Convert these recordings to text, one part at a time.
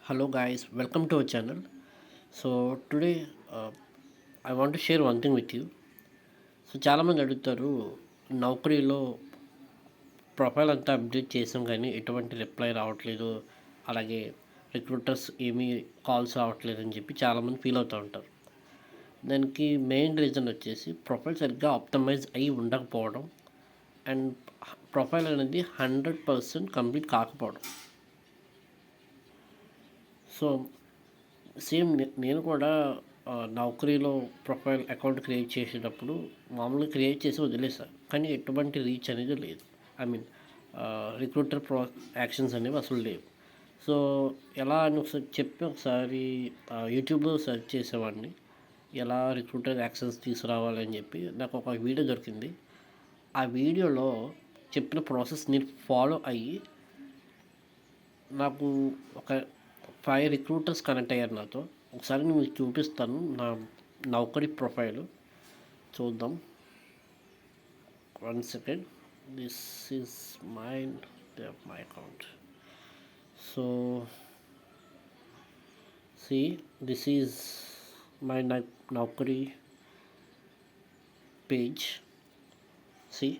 Hello guys, welcome to our channel. Today I want to share one thing with you. చాలామంది అడుగుతారు, నౌకరీలో profile అంతా update చేసాం కానీ ఎటువంటి రిప్లై రావట్లేదు, అలాగే రిక్రూటర్స్ ఏమీ కాల్స్ రావట్లేదు అని చెప్పి చాలామంది ఫీల్ అవుతూ ఉంటారు. దానికి మెయిన్ రీజన్ వచ్చేసి ప్రొఫైల్ సరిగ్గా ఆప్టమైజ్ అయి ఉండకపోవడం అండ్ ప్రొఫైల్ అనేది 100% కంప్లీట్ కాకపోవడం. సో సేమ్ నేను కూడా నౌకరీలో ప్రొఫైల్ అకౌంట్ క్రియేట్ చేసేటప్పుడు మామూలుగా క్రియేట్ చేసి వదిలేసాను, కానీ ఎటువంటి రీచ్ అనేది లేదు. ఐ మీన్ రిక్రూటర్ యాక్షన్స్ అనేవి అసలు లేవు. సో ఎలా అని ఒకసారి యూట్యూబ్లో సెర్చ్ చేసేవాడిని, ఎలా రిక్రూటర్ యాక్షన్స్ తీసుకురావాలని చెప్పి నాకు ఒక వీడియో దొరికింది. ఆ వీడియోలో చెప్పిన ప్రాసెస్ నేను ఫాలో అయ్యి నాకు ఒక 5 రిక్రూటర్స్ కనెక్ట్ అయ్యారు నాతో. ఒకసారి నేను మీకు చూపిస్తాను నా నౌకరీ ప్రొఫైల్. చూద్దాం. 1 second. This is my account. So see, this is my Naukri page. See,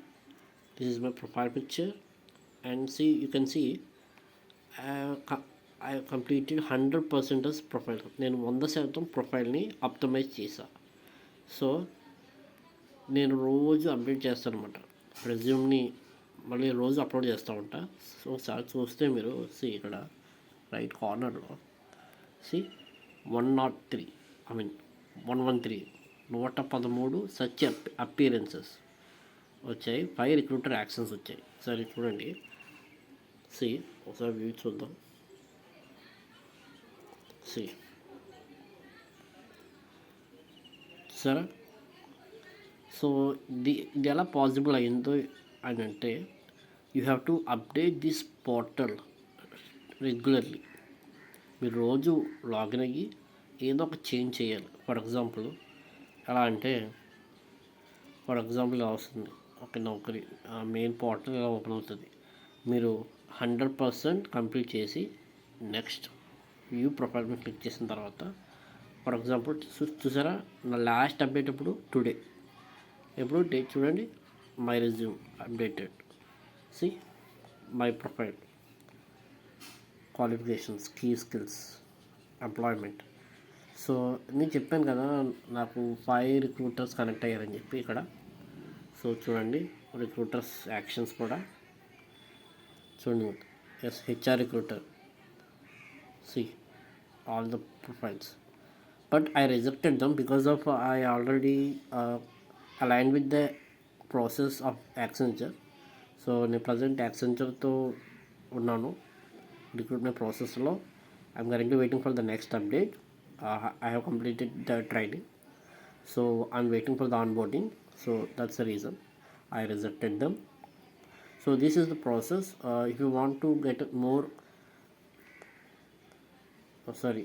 this is my profile picture, and see, you can see I completed 100% profile. నేను 100% ప్రొఫైల్ని ఆప్టమైజ్ చేశా. సో నేను రోజు అప్డేట్ చేస్తాను అనమాట. రెజ్యూమ్ని మళ్ళీ రోజు అప్లోడ్ చేస్తూ ఉంటా. సో ఒకసారి చూస్తే మీరు ఇక్కడ రైట్ కార్నర్లో 103, ఐ మీన్ 113, 113 సచ్ అపీరెన్సెస్ వచ్చాయి. 5 రిక్రూటర్ యాక్షన్స్ వచ్చాయి. సరే చూడండి, ఒకసారి వ్యూ చూద్దాం. సరే, సో ఇది ఎలా పాసిబుల్ అయిందో అని అంటే, you have to update this portal regularly. మీరు రోజు లాగిన్ అయ్యి ఏదో ఒక చేంజ్ చేయాలి. ఫర్ ఎగ్జాంపుల్ ఎలా అంటే, ఇలా వస్తుంది ఒక నౌకరీ మెయిన్ పోర్టల్ ఇలా ఓపెన్ అవుతుంది. మీరు 100% కంప్లీట్ చేసి నెక్స్ట్ వ్యూ ప్రొఫైల్ మీద క్లిక్ చేసిన తర్వాత, ఫర్ ఎగ్జాంపుల్ చూసారా, నా లాస్ట్ అప్డేట్ ఇప్పుడు టుడే. ఎప్పుడు డేట్ చూడండి, my resume updated. My profile, qualifications, key skills, employment. So నేను చెప్పాను కదా నాకు 5 రిక్రూటర్స్ కనెక్ట్ అయ్యారని చెప్పి ఇక్కడ. సో చూడండి, రిక్రూటర్స్ యాక్షన్స్ కూడా చూడండి. HR recruiter. All the profiles, but I rejected them because of I already aligned with the process of Accenture. So నేను ప్రజెంట్ యాక్సెంచర్తో ఉన్నాను రిక్రూట్మెంట్ ప్రాసెస్లో. I'm currently waiting for the next update. I have completed the training, so I'm waiting for the onboarding. So that's the reason I rejected them. So this is the process. If you want to get more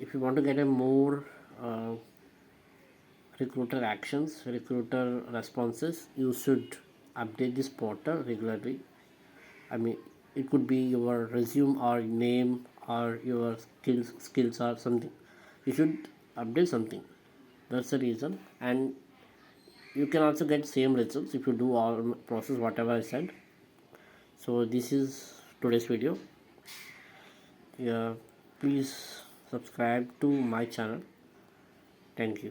if you want to get a more recruiter actions, recruiter responses, you should update this portal regularly. I mean, it could be your resume or name or your skills or something. You should update something. That's the reason. And you can also get same results if you do all process whatever I said. So this is today's video. Yeah, please subscribe to my channel. Thank you.